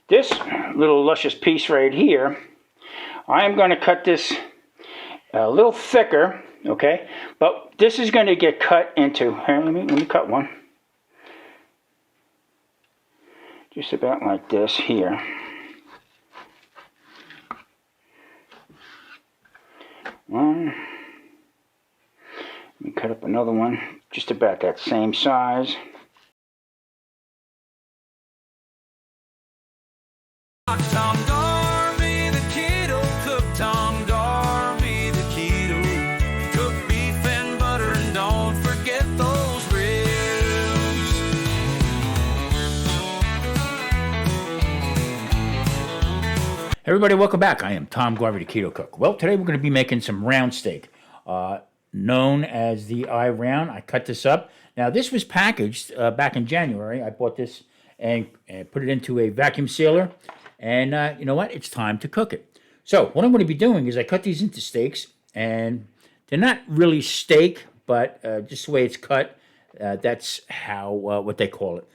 this little luscious piece right here, I am going to cut this a little thicker, okay? But this is going to get cut into, here, let me cut one. Just about like this here. One. Let me cut up another one, just about that same size. Tom Garvey, the keto cook. Tom Garvey, the keto cook. Beef and butter, and don't forget those ribs. Everybody, welcome back. I am Tom Garvey, the Keto Cook. Well, today we're going to be making some round steak, known as the eye round. I cut this up. Now, this was packaged back in January. I bought this and put it into a vacuum sealer. And you know what? It's time to cook it. So what I'm going to be doing is I cut these into steaks, and they're not really steak, but just the way it's cut, that's how what they call it.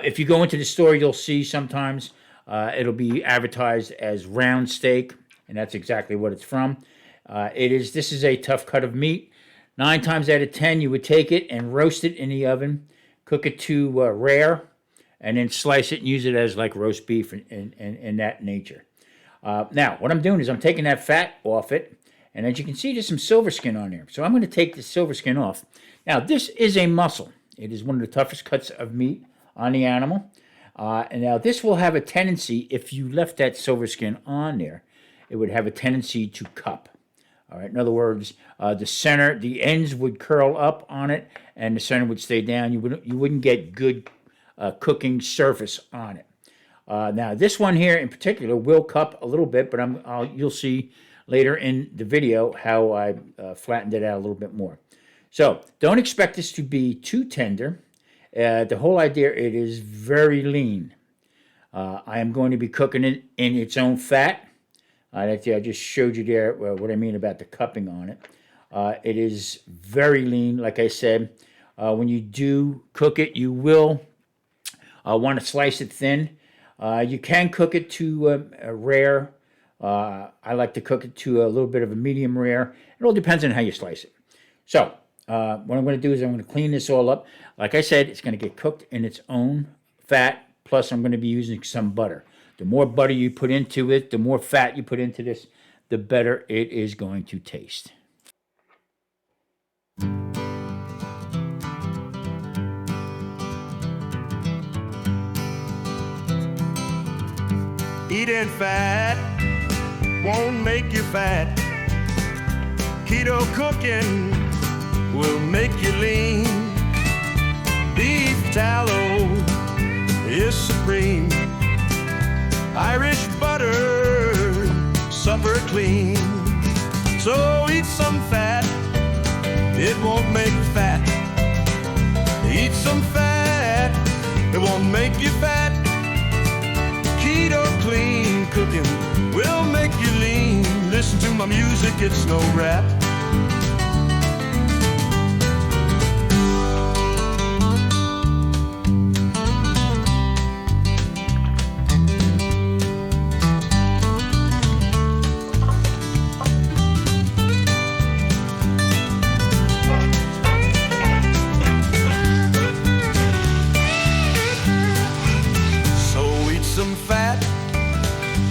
If you go into the store, you'll see sometimes it'll be advertised as round steak, and that's exactly what it's from. This is a tough cut of meat. 9 times out of 10, you would take it and roast it in the oven, cook it to rare, and then slice it and use it as like roast beef and that nature. Now, what I'm doing is I'm taking that fat off it, and as you can see, there's some silver skin on there. So I'm going to take the silver skin off. Now, this is a muscle. It is one of the toughest cuts of meat on the animal. And now this will have a tendency, if you left that silver skin on there, it would have a tendency to cup. All right. In other words, the ends would curl up on it, and the center would stay down. You wouldn't get good cooking surface on it. Now, this one here in particular will cup a little bit, but you'll see later in the video how I flattened it out a little bit more. So don't expect this to be too tender. The whole idea, it is very lean. I am going to be cooking it in its own fat. I just showed you there what I mean about the cupping on it. It is very lean, like I said. When you do cook it, you will want to slice it thin. You can cook it to a rare. I like to cook it to a little bit of a medium rare. It all depends on how you slice it. So what I'm going to do is I'm going to clean this all up. Like I said, it's going to get cooked in its own fat, plus I'm going to be using some butter. The more butter you put into it, the more fat you put into this, the better it is going to taste. Eating fat won't make you fat. Keto cooking will make you lean. Beef tallow is supreme. Irish butter, supper clean. So eat some fat, it won't make you fat. Eat some fat, it won't make you fat. Keto clean cooking will make you lean. Listen to my music, it's no rap.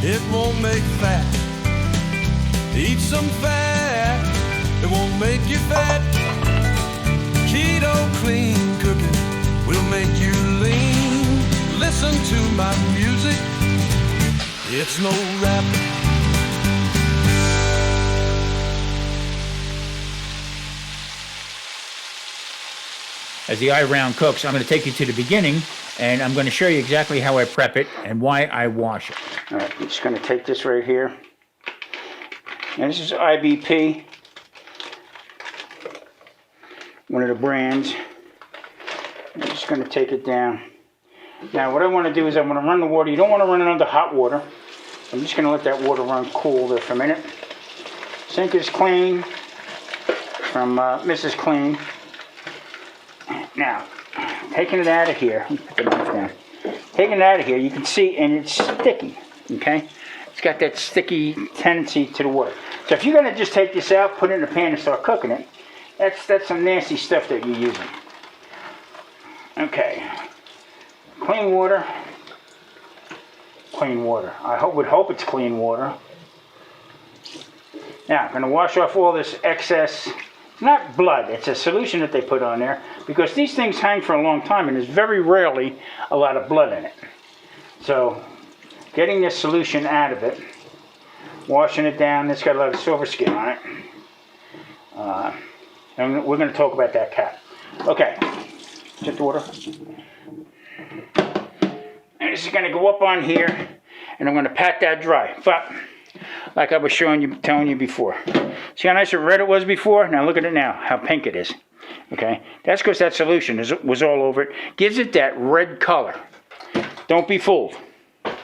It won't make fat. Eat some fat, it won't make you fat. Keto clean cooking will make you lean. Listen to my music, it's no rap. As the eye round cooks, I'm going to take you to the beginning, and I'm going to show you exactly how I prep it and why I wash it. All right, I'm just going to take this right here. And this is IBP, one of the brands. I'm just going to take it down. Now, what I want to do is I want to run the water. You don't want to run it under hot water. I'm just going to let that water run cool there for a minute. Sink is clean from Mrs. Clean. Now, taking it out of here, put the knife down. taking it out of here, you can see, and it's sticky, okay? It's got that sticky tendency to the water. So if you're going to just take this out, put it in a pan and start cooking it, that's some nasty stuff that you're using. Okay. Clean water. Clean water. I would hope it's clean water. Now, I'm going to wash off all this excess. It's not blood. It's a solution that they put on there because these things hang for a long time and there's very rarely a lot of blood in it. So, getting this solution out of it, washing it down. It's got a lot of silver skin on it. And we're going to talk about that cap. Okay. Check the water. And this is going to go up on here, and I'm going to pat that dry. But, like I was telling you before. See how nice and red it was before? Now look at it now, how pink it is. Okay? That's because that solution was all over it. Gives it that red color. Don't be fooled. Eat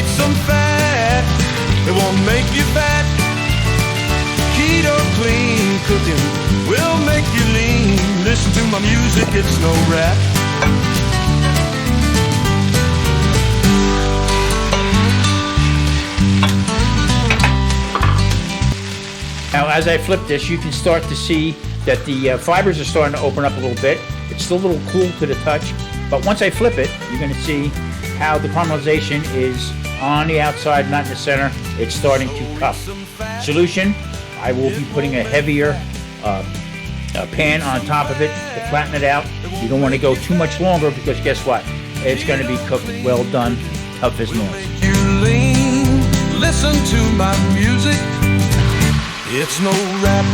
some fat, it won't make you fat. Keto clean cooking will make you lean. Listen to my music, it's no rap. Now, as I flip this, you can start to see that the fibers are starting to open up a little bit. It's still a little cool to the touch, but once I flip it, you're going to see how the caramelization is on the outside, not in the center. It's starting to cup. Solution, I will be putting a heavier pan on top of it to flatten it out. You don't want to go too much longer because guess what? It's going to be cooked well done, tough as nails. You lean, listen to my music, it's no rap.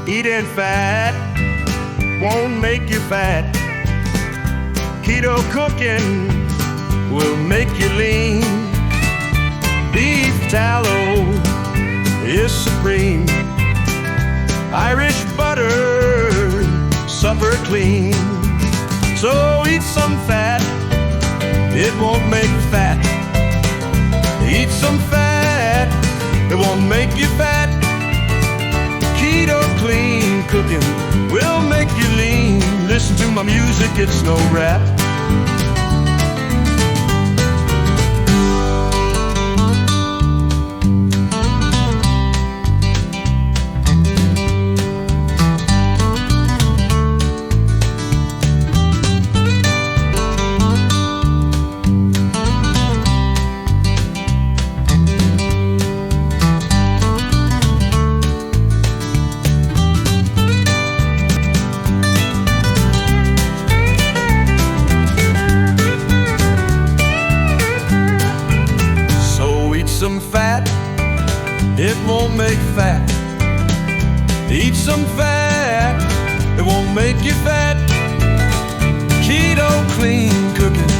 Eating fat won't make you fat. Keto cooking will make you lean. Beef tallow is supreme. Irish butter, supper clean. So eat some fat, it won't make fat. Eat some fat, it won't make you fat. Keto clean cooking will make you lean. Listen to my music, it's no rap. Some fat, it won't make fat. Eat some fat, it won't make you fat. Keto clean cooking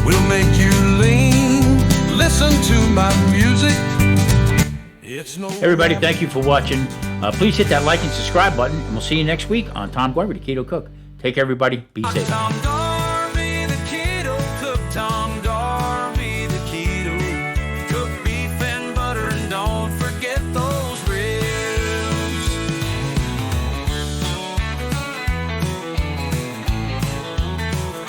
will make you lean. Listen to my music, it's no Everybody, thank you for watching. Please hit that like and subscribe button, and we'll see you next week on Tom Garvey, the Keto Cook. Take care, everybody. Be safe.